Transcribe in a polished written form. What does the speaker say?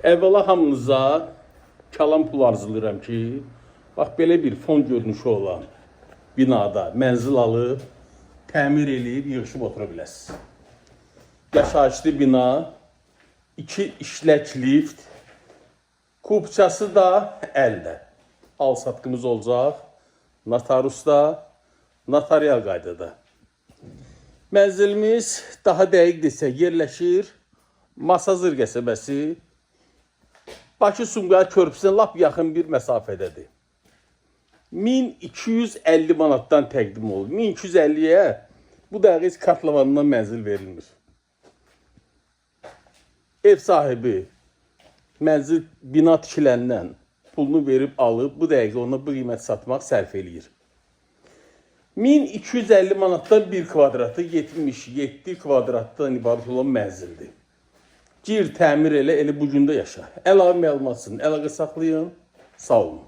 Əvvəla hamınıza kalam pul arzulayıram ki, bax belə bir fon görünüşü olan binada mənzil alıb, təmir eləyib, yığışıb otura biləsiniz. Yaşayışlı bina, 2 işlək lift, kupçası da əldə. Al-satqımız olacaq, notarusda, notarial qaydada. Mənzilimiz daha dəqiq desək yerləşir Masazır qəsəbəsi, Bakı-Sumqayıt körpüsünə lap yaxın bir məsafədədir. 1250 manatdan təqdim olur. 1250-yə bu dəqiq kartlamanından mənzil verilmir. Ev sahibi mənzil bina tikiləndən pulunu verib alıb, bu dəqiq ona bu qiymət satmaq sərf eləyir. 1250 manatdan bir kvadratı 77 kvadratdan ibarət olan mənzildir. Gir, təmir elə bu gündə yaşa. Əlavə məlumat üçün əlaqə saxlayın. Sağ olun.